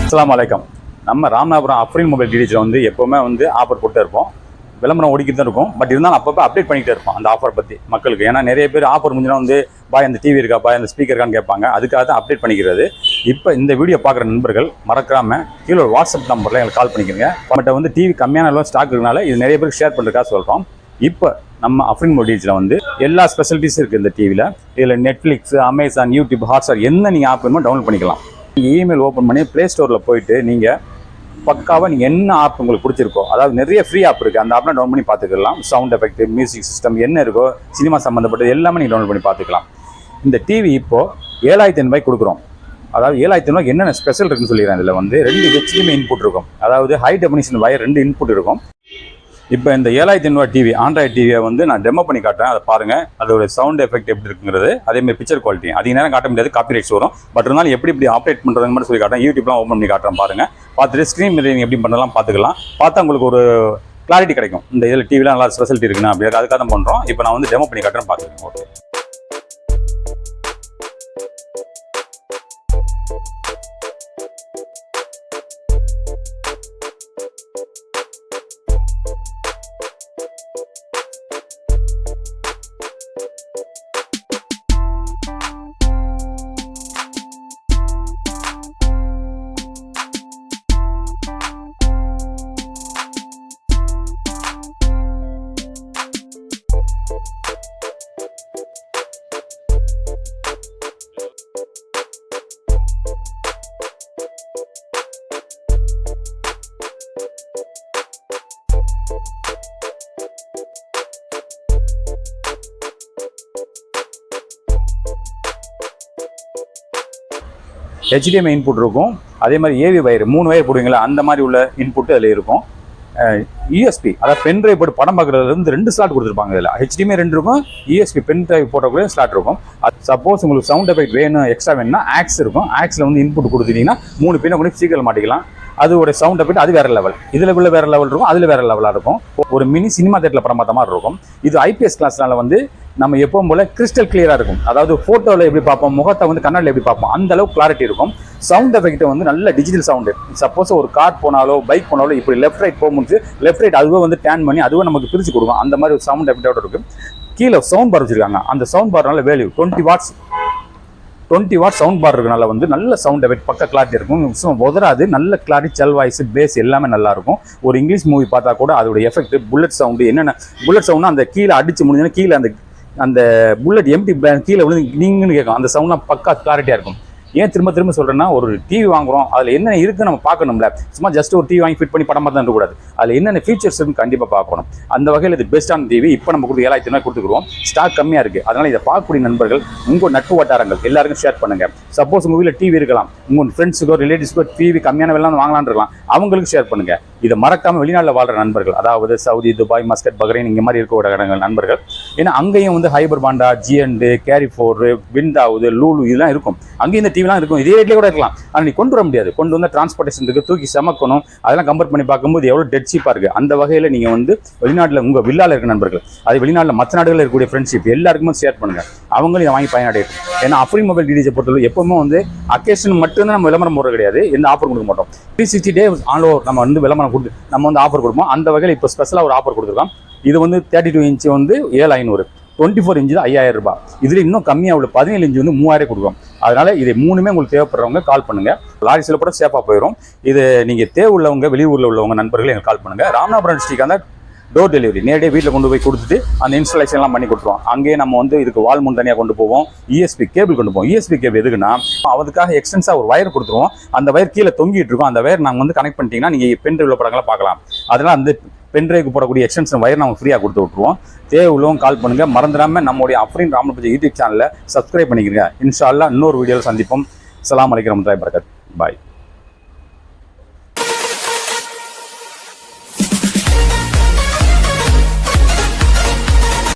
அஸ்ஸலாமு அலைக்கும். நம்ம ராமநாதபுரம் அஃப்ரீன் மொபைல் டிடிஜியில் வந்து எப்போவுமே வந்து ஆஃபர் போட்டு இருப்போம். விளம்பரம் ஓடிக்கிட்டு தான் இருக்கும். பட் இருந்தாலும் அப்பப்போ அப்டேட் பண்ணிகிட்டே இருப்போம் அந்த ஆஃபர் பற்றி மக்களுக்கு. ஏன்னா நிறைய பேர் ஆஃபர் முடிஞ்சுனா வந்து பாய் அந்த டிவி இருக்கா, பாய் அந்த ஸ்பீக்கர் இருக்கான்னு கேட்பாங்க. அதுக்காக தான் அப்டேட் பண்ணிக்கிறது. இப்போ இந்த வீடியோ பார்க்குற நண்பர்கள் மறக்காமல் கீழே ஒரு வாட்ஸ்அப் நம்பரில் எங்களுக்கு கால் பண்ணிக்கிறீங்க. நம்மகிட்ட வந்து டிவி கம்மியான அளவு ஸ்டாக் இருக்கனால இது நிறைய பேருக்கு ஷேர் பண்ணுறதுக்காக சொல்கிறோம். இப்போ நம்ம அஃப்ரீன் மொபைல் டிடிஜியில் வந்து எல்லா ஸ்பெஷலிட்டிஸும் இருக்குது இந்த டிவியில். இதில் நெட்ஃப்ளிக்ஸ், அமேசான், யூடியூப், ஹாட்ஸ்டார் என்ன நீங்கள் ஆப் வேணுமோ டவுன்லோட் பண்ணிக்கலாம். நீங்கள் இமெயில் ஓப்பன் பண்ணி ப்ளே ஸ்டோரில் போயிட்டு நீங்கள் பக்காவாக நீங்கள் என்ன ஆப் உங்களுக்கு பிடிச்சிருக்கோ, அதாவது நிறைய ஃப்ரீ ஆப் இருக்குது, அந்த ஆப்லாம் டவுன் பண்ணி பார்த்துக்கலாம். சவுண்ட் எஃபெக்ட், மியூசிக் சிஸ்டம் என்ன இருக்கோ, சினிமா சம்மந்தப்பட்டது எல்லாமே நீங்கள் டவுன்லோட் பண்ணி பார்த்துக்கலாம். இந்த டிவி இப்போது 7,500 கொடுக்குறோம். அதாவது 7,500 என்னென்ன ஸ்பெஷல் இருக்குன்னு சொல்லிடுறேன். இதில் வந்து 2 HDMI இன்புட் இருக்கும், அதாவது ஹை டெஃபினிஷன் வயர் 2 இன்புட் இருக்கும். இப்போ இந்த 7,500 டிவி ஆண்ட்ராய்டு டிவியை வந்து நான் டெமோ பண்ணி காட்டுறேன். அதை பாருங்கள். அதோட சவுண்ட் எஃபெக்ட் எப்படி இருக்குங்கிறது, அதேமாதிரி பிக்சர் குவாலிட்டி அதிக நேரம் காட்ட முடியாது, காப்பிரைட்ஸ் வரும். பட் இருந்தாலும் எப்படி ஆப்ரேட் பண்ணுறதுன்னு மட்டும் சொல்லி காட்டுறேன். யூடியூப்லாம் ஓப்பன் பண்ணி காட்டுறேன் பாருங்கள். பார்த்துட்டு ஸ்க்ரீன் மிரரிங் எப்படி பண்ணலாம் பார்த்துக்கலாம். பார்த்தா உங்களுக்கு ஒரு கிளாரிட்டி கிடைக்கும். இந்த இதில் டிவிலாம் நல்லா ஸ்பெஷலிட்டி இருக்குன்னு அப்படி அதுக்காக தான் பண்ணுறோம். இப்போ நான் வந்து டெமோ பண்ணி காட்டுறேன், பார்த்துக்கோங்க. ஓகே, HDMI இன்புட் இருக்கும். அதே மாதிரி ஏவி வயர் 3 வயர் போடுவீங்களா, அந்த மாதிரி உள்ள இன்புட்டு அதில் இருக்கும். USB, அதாவது பென் டிரைவ் போட்டு படம் பார்க்குறதுலேருந்து 2 ஸ்லாட் கொடுத்துருப்பாங்க. இதில் HDMI 2 இருக்கும், USB பென் டிரைவ் போட்டக்கூடிய ஸ்லாட் இருக்கும். சப்போஸ் உங்களுக்கு சவுண்ட் எஃபெக்ட் வேணும், எக்ஸ்ட்ரா வேணும்னா ஆக்ஸ் இருக்கும். ஆக்ஸில் வந்து இன்புட் கொடுத்துட்டீங்கன்னா 3 பின்னை கூட சீக்கிரம் மாட்டிக்கலாம். அதோட சவுண்ட் எஃபெக்ட் அது வேறு லெவல். இதில் உள்ள வேறு லெவல் இருக்கும், அதில் வேறு லெவலாக இருக்கும். ஒரு மினி சினிமா தேட்டரில் படம் பார்த்த மாதிரி இருக்கும். இது IPS கிளாஸ்னால வந்து நம்ம எப்பவும் போல கிறிஸ்டல் கிளியராக இருக்கும். அதாவது ஃபோட்டோவில் எப்படி பார்ப்போம், முகத்தை வந்து கண்ணாடியில் எப்படி பார்ப்போம், அந்த அளவுக்கு கிளாரிட்டி இருக்கும். சவுண்ட் எஃபெக்ட் வந்து நல்ல டிஜிட்டல் சவுண்டு. சப்போஸ் ஒரு கார் போனாலோ பைக் போனாலோ இப்படி லெஃப்ட் ரைட் போக முடிஞ்சு லெஃப்ட் ரைட் அதுவே வந்து டேன் பண்ணி அதுவே நமக்கு பிரித்து கொடுக்கும். அந்த மாதிரி ஒரு சவுண்ட் எஃபெக்டோட இருக்கும். கீழே சவுண்ட் பார் வச்சுருக்காங்க. அந்த சவுண்ட் பார்னால வேல்யூ 20 வாட்ஸ் சவுண்ட் பார் இருக்கனால வந்து நல்ல சவுண்ட் எஃபெக்ட் பக்க கிளாரிட்டி இருக்கும். உதராது, நல்ல கிளாரிட்டி, செல் வாய்ஸ், பேஸ் எல்லாமே நல்லா இருக்கும். ஒரு இங்கிலீஷ் மூவி பார்த்தா கூட அதோட எஃபெக்ட், புல்லட் சவுண்டு என்னென்ன புல்லட் சவுண்ட்னா அந்த கீழே அடிச்சு முடிஞ்சுன்னா கீழே அந்த புல்லட் எம்டி கீழே விழுந்து நீங்கன்னு கேட்கும். அந்த சவுண்ட்லாம் பக்கா கிளாரிட்டியாக இருக்கும். ஏன் திரும்ப சொல்கிறேன்னா, ஒரு டிவி வாங்குகிறோம், அதில் என்ன இருக்குன்னு நம்ம பார்க்கணும்ல. சும்மா ஜஸ்ட் ஒரு டிவி வாங்கி ஃபிட் பண்ணி படம் பார்த்தா இருக்கக்கூடாது. அதில் என்னென்ன ஃபீச்சர்ஸ் இருக்குன்னு கண்டிப்பாக பார்க்கணும். அந்த வகையில் இது பெஸ்ட்டான டிவி. இப்போ நம்ம கொடுத்து 7,500 கொடுத்துக்குறோம். ஸ்டாக் கம்மியாக இருக்குது. அதனால் இதை பார்க்கக்கூடிய நண்பர்கள் உங்கள் நட்பு வட்டாரங்கள் எல்லாருக்கும் ஷேர் பண்ணுங்கள். சப்போஸ் உங்கள் வீட்டில் டிவி இருக்கலாம், உங்கள் ஃப்ரெண்ட்ஸுக்கோ ரிலேட்டிவ்ஸ்க்கோ டிவி கம்மியான வெள்ளம் வாங்கலான்னு இருக்கலாம், அவங்களுக்கு ஷேர் பண்ணுங்கள். இதை மறக்காமல் வெளிநாட்டில் வாழ்கிற நண்பர்கள், அதாவது சவுதி, துபாய், மஸ்கட், பஹ்ரைன் இங்கே மாதிரி இருக்கக்கூடிய நண்பர்கள், ஏன்னா அங்கேயும் வந்து ஹைபர் பாண்டா, ஜிஎண்டு, கேரிஃபோர், விண்டாவுது, லூலு இதெல்லாம் இருக்கும். அங்கேயும் இந்த டிவிலாம் இருக்கும். இதே ரேட்லேயே கூட இருக்கலாம். ஆனால் நீ கொண்டு வர முடியாது. கொண்டு வந்து டிரான்ஸ்போர்ட்டேஷன் இருக்குது, தூக்கி சமக்கணும். அதெல்லாம் கம்பேர் பண்ணி பார்க்கும்போது எவ்வளோ டெட் சீப்பாக இருக்குது. அந்த வகையில் நீங்கள் வந்து வெளிநாட்டில் உங்கள் வில்லாவில் இருக்க நண்பர்கள், அது வெளிநாட்டில் மற்ற நாடுகளில் இருக்கக்கூடிய ஃப்ரெண்ட்ஷிப் எல்லாருக்குமே ஷேர் பண்ணுங்கள். அவங்களும் இதை வாங்கி பயனடையும். ஏன்னா அஃப்ரீன் மொபைல் டிடிஜியை பொறுத்தவரை எப்பவுமே வந்து அக்கேஷன் மட்டும்தான் நம்ம விளம்பரம் போடுறது கிடையாது. எந்த ஆஃபர் கொடுக்க மாட்டோம். 360 days ஆல் ஓவர் நம்ம வந்து விளம்பரம் கொடுத்து நம்ம வந்து ஆஃபர் கொடுப்போம். அந்த வகையில் இப்போ ஸ்பெஷலாக ஒரு ஆஃபர் கொடுத்துருக்கோம். இது வந்து 32 இன்ச்சு வந்து 7,500, 24 இன்ச்சு 5,000 ரூபாய். இதில் இன்னும் கம்மியாக உள்ள 17 இன்ச்சு வந்து 3,000 கொடுக்கும். அதனால் இது 3மே உங்களுக்கு தேவைப்படுறவங்க கால் பண்ணுங்கள். லாரி சில கூட சேஃபாக போயிடும். இது நீங்கள் தேவை உள்ளவங்க, வெளியூரில் உள்ளவங்க நண்பர்கள் எனக்கு கால் பண்ணுங்கள். ராமநாதபுரம் டிஸ்ட்ரிக்ட் அந்த டோர் டெலிவரி நேரடியாக வீட்டில் கொண்டு போய் கொடுத்துட்டு அந்த இன்ஸ்டாலேஷன்லாம் பண்ணி கொடுத்துருவோம். அங்கேயே நம்ம வந்து இதுக்கு வால் மவுண்ட் தனியாக கொண்டு போவோம். ESP கேபிள் கொண்டு போவோம். ESP கேபிள் எதுக்குன்னா, அதுக்காக எக்ஸ்டென்ஸாக ஒரு வயர் கொடுத்துருவோம். அந்த வயர் கீழே தொங்கிட்டு இருக்கும். அந்த வயர் நாங்கள் வந்து கனெக்ட் பண்ணிட்டீங்கன்னா நீங்கள் பென் டிரைவில் படங்களை பார்க்கலாம். அதனால் அந்த பென் டிரைவுக்கு போடக்கூடிய எக்ஸ்டென்ஷன் வயர் நம்ம ஃப்ரீயாக கொடுத்து விட்ருவோம். தேவை உள்ளவங்க கால் பண்ணுங்கள். மறந்துடாமல் நம்மளுடைய அஃப்ரீன் ராமநாதபுரம் யூடியூப் சேனலில் சப்ஸ்கிரைப் பண்ணிக்கிறீங்க. இன்ஷா அல்லாஹ் இன்னொரு வீடியோவில் சந்திப்போம். அஸ்ஸலாமு அலைக்கும் வரஹ்மத்துல்லாஹி வபரகாத்துஹு. பாய்.